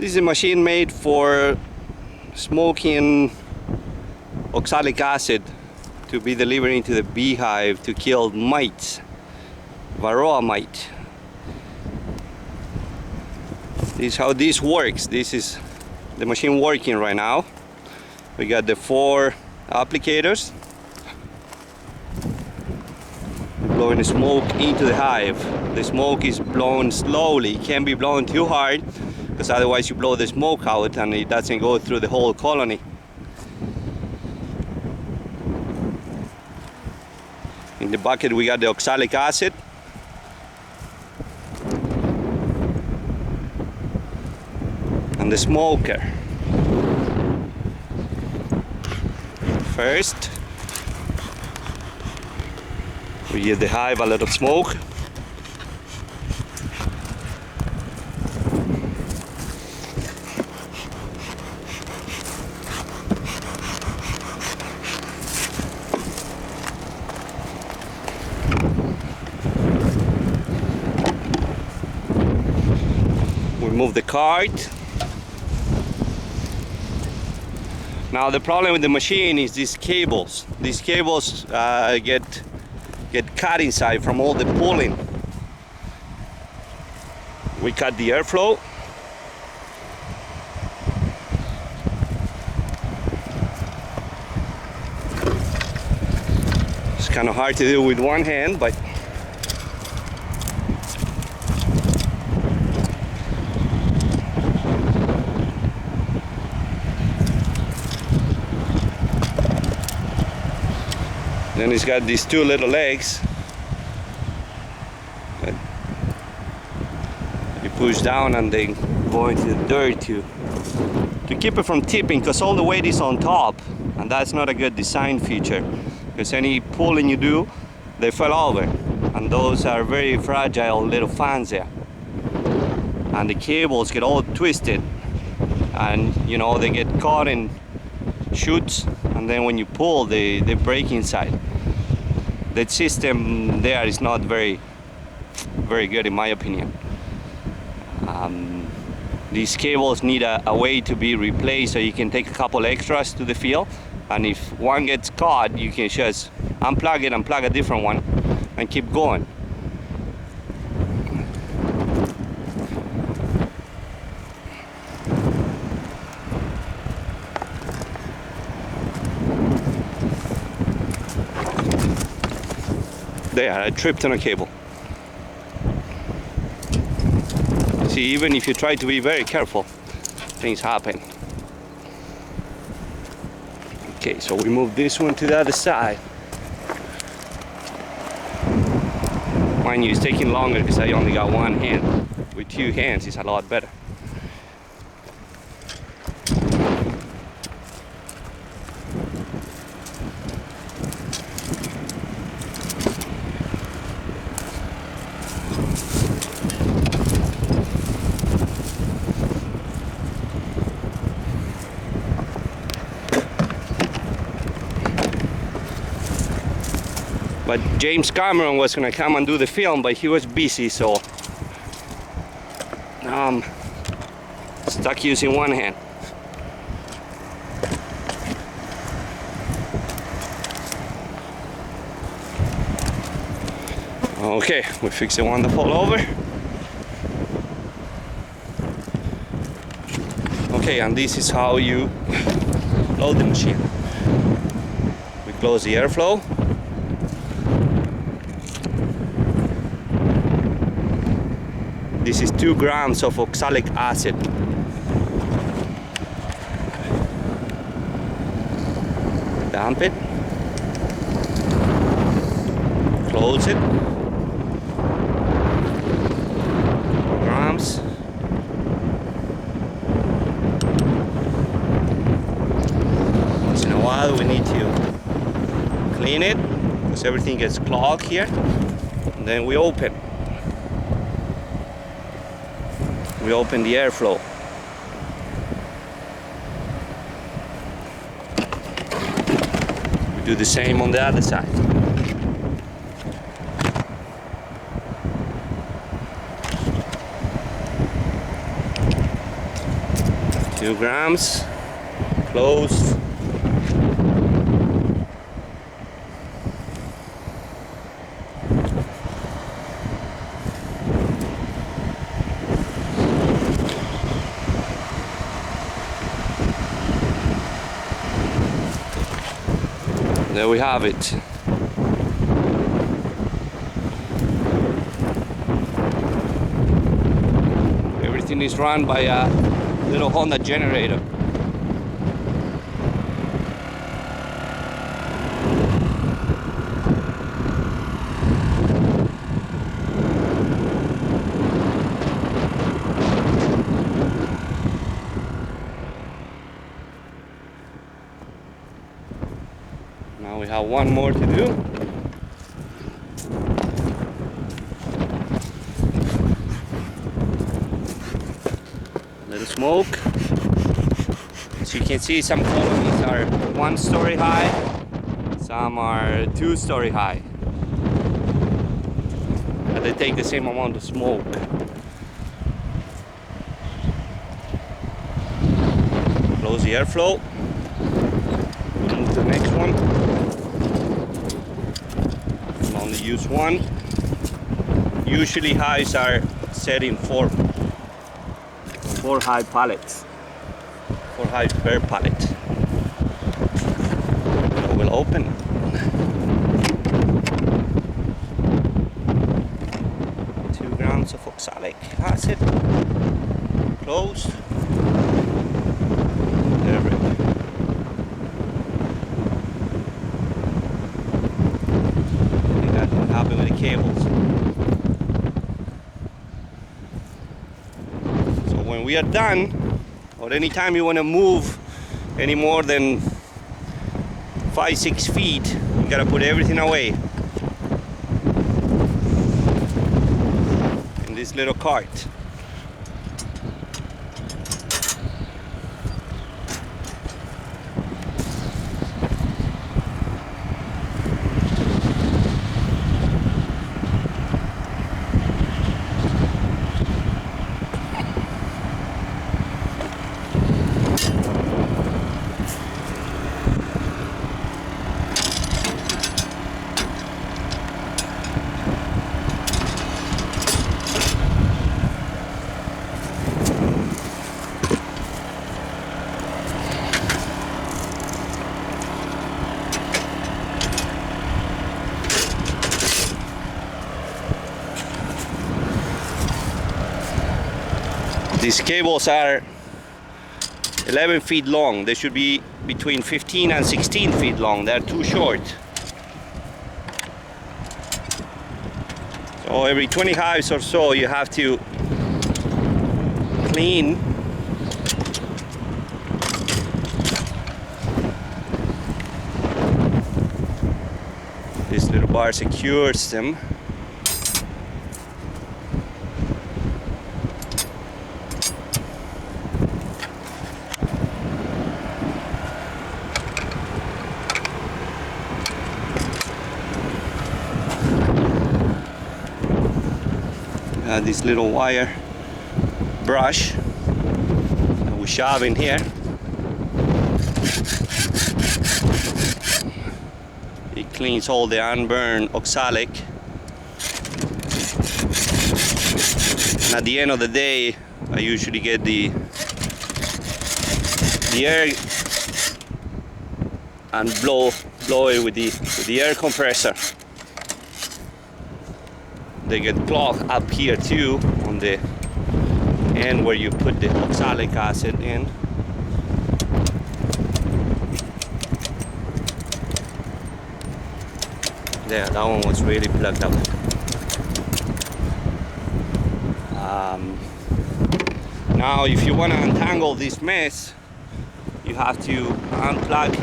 This is a machine made for smoking oxalic acid to be delivered into the beehive to kill mites, varroa mite. This is how this works. This is the machine working right now. We got the 4 applicators blowing the smoke into the hive. The smoke is blown slowly. It can't be blown too hard because otherwise you blow the smoke out and it doesn't go through the whole colony. In the bucket we got the oxalic acid. And the smoker. First, we give the hive a lot of smoke. We remove the cart. Now the problem with the machine is these cables. These cables get cut inside from all the pulling. We cut the airflow. It's kind of hard to do with one hand, but then it's got these 2 little legs that you push down and they go into the dirt to keep it from tipping, because all the weight is on top, and that's not a good design feature, because any pulling you do, they fall over, and those are very fragile little fans there, and the cables get all twisted, and you know, they get caught in chutes, and then when you pull they break inside. That system there is not very good in my opinion. These cables need a way to be replaced, so you can take a couple extras to the field, and if one gets caught you can just unplug it and plug a different one and keep going. There, I tripped on a cable. See, even if you try to be very careful, things happen. Okay, so we move this one to the other side. Mind you, it's taking longer because I only got one hand. With 2 hands, it's a lot better. But James Cameron was gonna come and do the film, but he was busy, so now I'm stuck using one hand. Okay, we fixed the one that fall over. Okay, and this is how you load the machine. We close the airflow. This is 2 grams of oxalic acid. Dump it. Close it. 4 grams. Once in a while we need to clean it because everything gets clogged here. And then we open. We open the airflow. We do the same on the other side. 2 grams, closed. There we have it. Everything is run by a little Honda generator. Now we have one more to do. Little smoke. As you can see, some colonies are 1 story high, some are 2 story high. But they take the same amount of smoke. Close the airflow. Move to the next one. I'll only use one. Usually highs are set in 4 high pallets. 4 high per pallet. So we'll open. Of oxalic acid. Close. There we go. I think that can happen with the cables. So when we are done, or anytime you want to move any more than 5-6 feet, you gotta put everything away. This little cart. These cables are 11 feet long. They should be between 15 and 16 feet long. They're too short. So every 20 hives or so you have to clean this little bar secures them. This little wire brush that we shove in here. It cleans all the unburned oxalic. And at the end of the day, I usually get the air and blow it with the air compressor. They get clogged up here too on the end where you put the oxalic acid in. There, that one was really plugged up. Now if you want to untangle this mess, you have to unplug,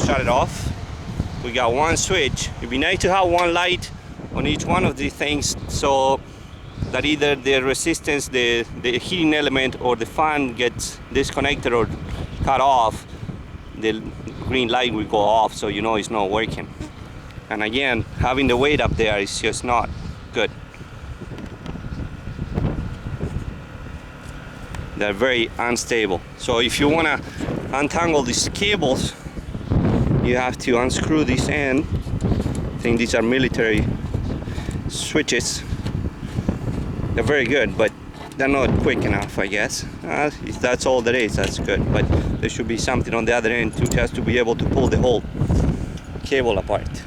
shut it off. We got one switch. It'd be nice to have one light on each one of these things, so that either the resistance, the heating element, or the fan gets disconnected or cut off, the green light will go off, so you know it's not working. And again, having the weight up there is just not good. they're very unstable. So if you want to untangle these cables, you have to unscrew this end. I think these are military switches. They're very good, but they're not quick enough, I guess. If that's all there is, that's good. But there should be something on the other end too, just to be able to pull the whole cable apart.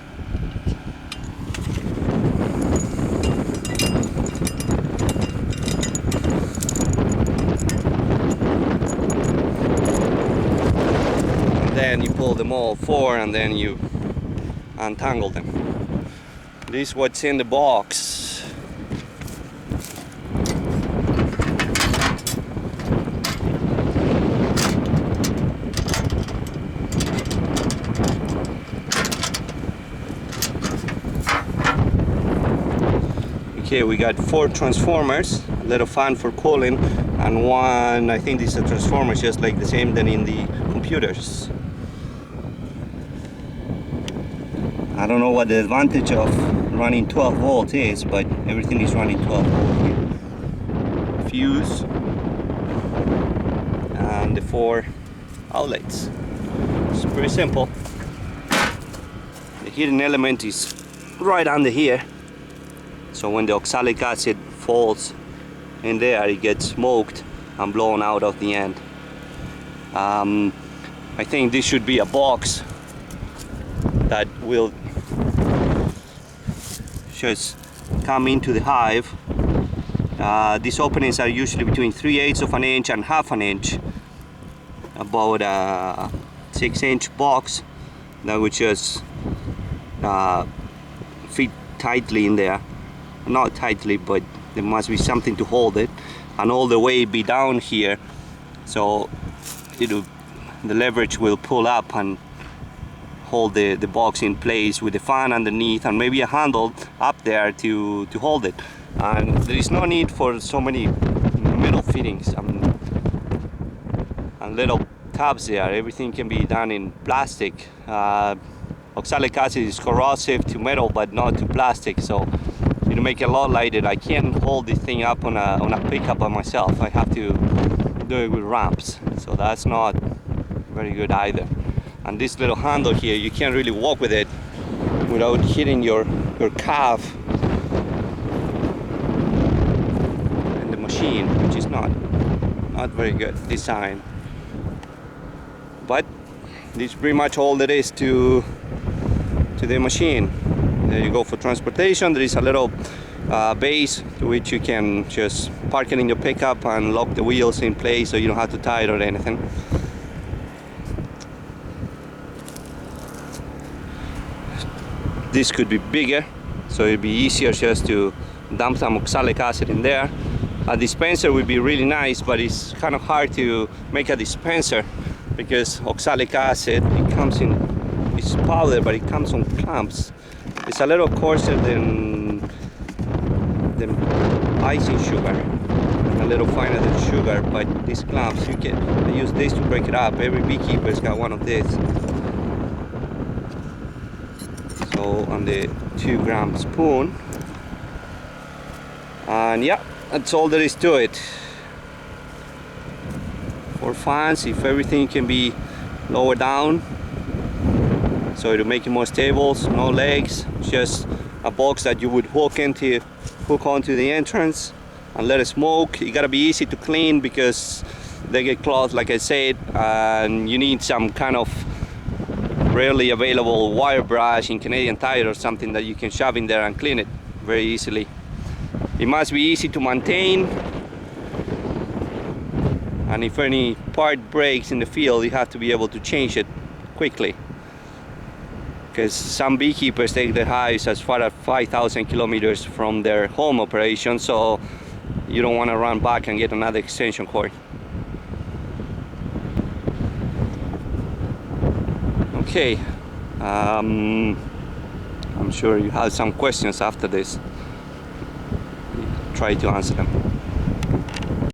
And then you pull them all four, and then you untangle them. This is what's in the box. Okay, we got 4 transformers, a little fan for cooling, and one, I think this is a transformer just like the same than in the computers. I don't know what the advantage of running 12 volts is, but everything is running 12 volts here. Fuse and the 4 outlets. It's pretty simple. The heating element is right under here. So when the oxalic acid falls in there, it gets smoked and blown out of the end. I think this should be a box that will just come into the hive. These openings are usually between 3/8 of an inch and 1/2 inch. About a 6-inch box that would just fit tightly in there. Not tightly, but there must be something to hold it, and all the way be down here, so the leverage will pull up and hold the box in place with the fan underneath, and maybe a handle up there to hold it. And there is no need for so many metal fittings and little tabs there. Everything can be done in plastic. Oxalic acid is corrosive to metal, but not to plastic, so to make it a lot lighter. I can't hold this thing up on a pickup by myself. I have to do it with ramps, so that's not very good either. And this little handle here, you can't really walk with it without hitting your calf in the machine, which is not very good design. But this is pretty much all there is to the machine. There you go for transportation. There is a little base to which you can just park it in your pickup and lock the wheels in place, so you don't have to tie it or anything. This could be bigger, so it'd be easier just to dump some oxalic acid in there. A dispenser would be really nice, but it's kind of hard to make a dispenser because oxalic acid, it's powder, but it comes on clumps. It's a little coarser than icing sugar, a little finer than sugar, but these clumps, I use this to break it up. Every beekeeper's got one of these. So on the 2-gram spoon, and yeah, that's all there is to it. For fans, if everything can be lowered down, so it'll make it more stable, no legs, just a box that you would hook onto the entrance and let it smoke. It gotta be easy to clean because they get clogged, like I said, and you need some kind of rarely available wire brush in Canadian Tire or something that you can shove in there and clean it very easily. It must be easy to maintain, and if any part breaks in the field, you have to be able to change it quickly, because some beekeepers take their hives as far as 5,000 kilometers from their home operation, so you don't want to run back and get another extension cord. Okay, I'm sure you have some questions after this. Try to answer them.